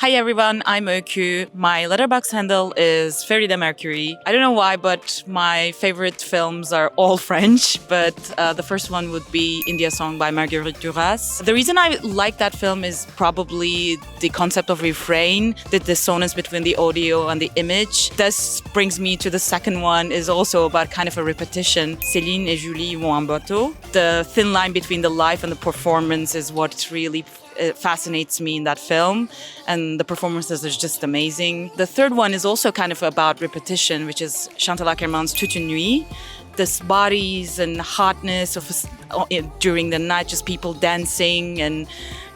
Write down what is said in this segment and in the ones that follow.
Hi everyone, I'm Öykü. My Letterboxd handle is Feride Mercury. I don't know why, but my favorite films are all French, but the first one would be India Song by Marguerite Duras. The reason I like that film is probably the concept of refrain, the dissonance between the audio and the image. This brings me to the second one, is also about kind of a repetition. Céline et Julie vont en bateau. The thin line between the life and the performance is what really fascinates me in that film, and the performances are just amazing. The third one is also kind of about repetition, which is Chantal Akerman's Toute une nuit. This bodies and hotness of during the night, just people dancing and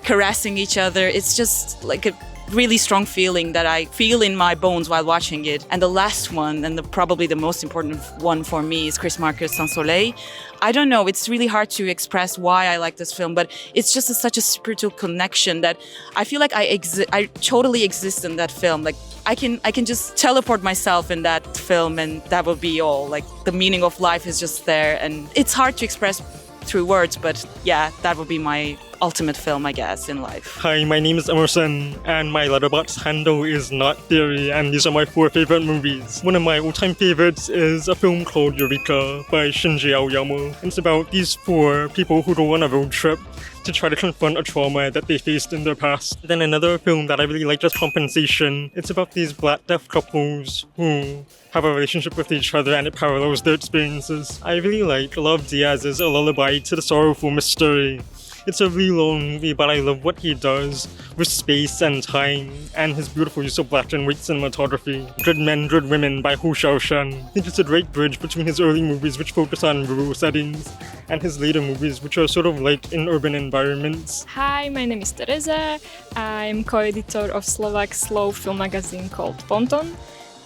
caressing each other. It's just like a really strong feeling that I feel in my bones while watching it. And the last one, and probably the most important one for me, is Chris Marker's Sans Soleil. I don't know, it's really hard to express why I like this film, but it's just such a spiritual connection that I feel like I totally exist in that film. Like I can just teleport myself in that film, and that will be all. Like the meaning of life is just there, and it's hard to express through words, but yeah, that would be my ultimate film, I guess, in life. Hi, my name is Emerson, and my Letterboxd handle is Not Theory, and these are my 4 favorite movies. One of my all-time favorites is a film called Eureka by Shinji Aoyama. It's about these 4 people who go on a road trip to try to confront a trauma that they faced in their past. Then another film that I really like is Compensation. It's about these black deaf couples who have a relationship with each other, and it parallels their experiences. I really like Love Diaz's A Lullaby to the Sorrowful Mystery. It's a really long movie, but I love what he does with space and time, and his beautiful use of black and white cinematography. Good Men, Good Women by Hu Xiaoshan. I think it's a great bridge between his early movies, which focus on rural settings, and his later movies, which are sort of like in urban environments. Hi, my name is Teresa. I'm co-editor of Slovak slow film magazine called Ponton.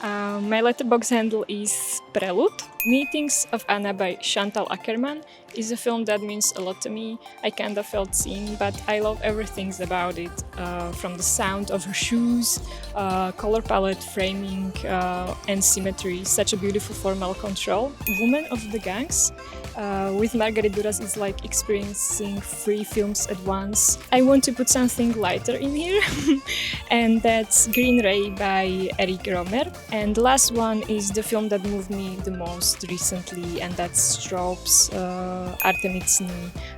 My Letterboxd handle is Prelude. Meetings of Anna by Chantal Akerman is a film that means a lot to me. I kind of felt seen, but I love everything about it, from the sound of her shoes, color palette, framing, and symmetry. Such a beautiful formal control. Woman of the Gangs with Marguerite Duras is like experiencing 3 films at once. I want to put something lighter in here, and that's Green Ray by Eric Romer. And the last one is the film that moved me the most recently, and that's Straub's Artemisny.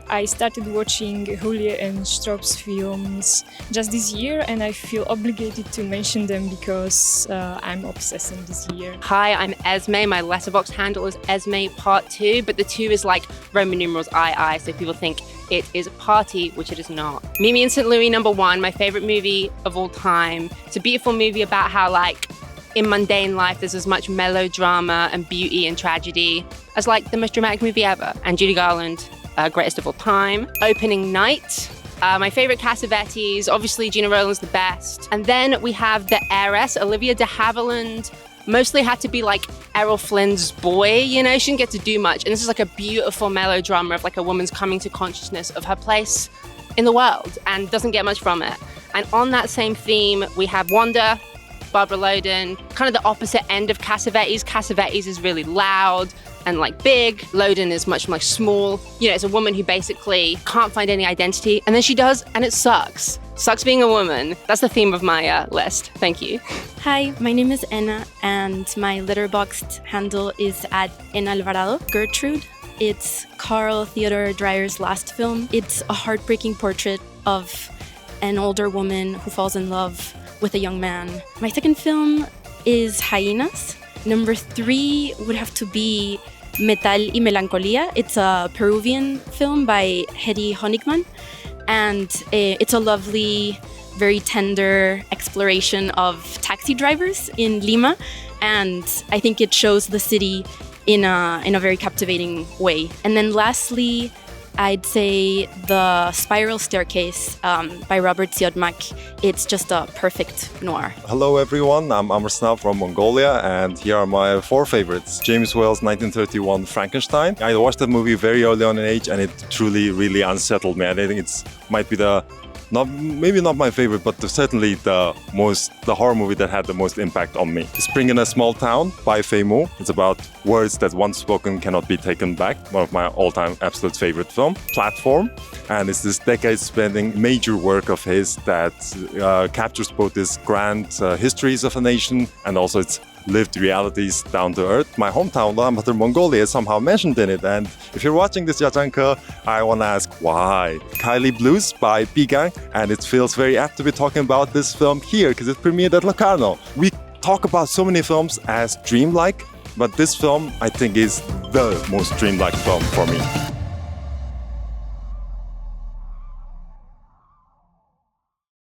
I started watching Julia and Straub's films just this year, and I feel obligated to mention them because I'm obsessing this year. Hi, I'm Esme. My Letterboxd handle is Esme Part 2, but the 2 is like Roman numerals II, so people think it is a party, which it is not. Mimi and St. Louis #1, my favorite movie of all time. It's a beautiful movie about how, like, in mundane life, there's as much melodrama and beauty and tragedy as like the most dramatic movie ever. And Judy Garland, greatest of all time. Opening night. My favorite Cassavetes, obviously Gina Rowland's the best. And then we have the heiress, Olivia de Havilland. Mostly had to be like Errol Flynn's boy, you know, she didn't get to do much. And this is like a beautiful melodrama of like a woman's coming to consciousness of her place in the world and doesn't get much from it. And on that same theme, we have Wanda, Barbara Loden, kind of the opposite end of Cassavetes. Cassavetes is really loud and like big. Loden is much more small. You know, it's a woman who basically can't find any identity, and then she does, and it sucks. Sucks being a woman. That's the theme of my list. Thank you. Hi, my name is Enna, and my Letterboxd handle is @En Alvarado. Gertrude. It's Carl Theodor Dreyer's last film. It's a heartbreaking portrait of an older woman who falls in love with a young man. My second film is Hyenas. Number 3 would have to be Metal y Melancolía. It's a Peruvian film by Hedy Honigman, and it's a lovely, very tender exploration of taxi drivers in Lima, and I think it shows the city in a very captivating way. And then lastly, I'd say The Spiral Staircase by Robert Siodmak. It's just a perfect noir. Hello everyone, I'm Amarsanaa from Mongolia, and here are my 4 favorites. James Whale's 1931 Frankenstein. I watched the movie very early on in age, and it truly really unsettled me. I think it might be the maybe not my favorite, but certainly the horror movie that had the most impact on me. Spring in a Small Town by Fei Mu. It's about words that once spoken cannot be taken back. One of my all-time absolute favorite film. Platform, and it's this decade-spanning major work of his that captures both this grand histories of a nation and also its lived realities down to earth. My hometown, Ulaanbaatar, Mongolia, is somehow mentioned in it. And if you're watching this, Yajanka, I want to ask why. Kylie Blues by Bigang, and it feels very apt to be talking about this film here because it premiered at Locarno. We talk about so many films as dreamlike, but this film, I think, is the most dreamlike film for me.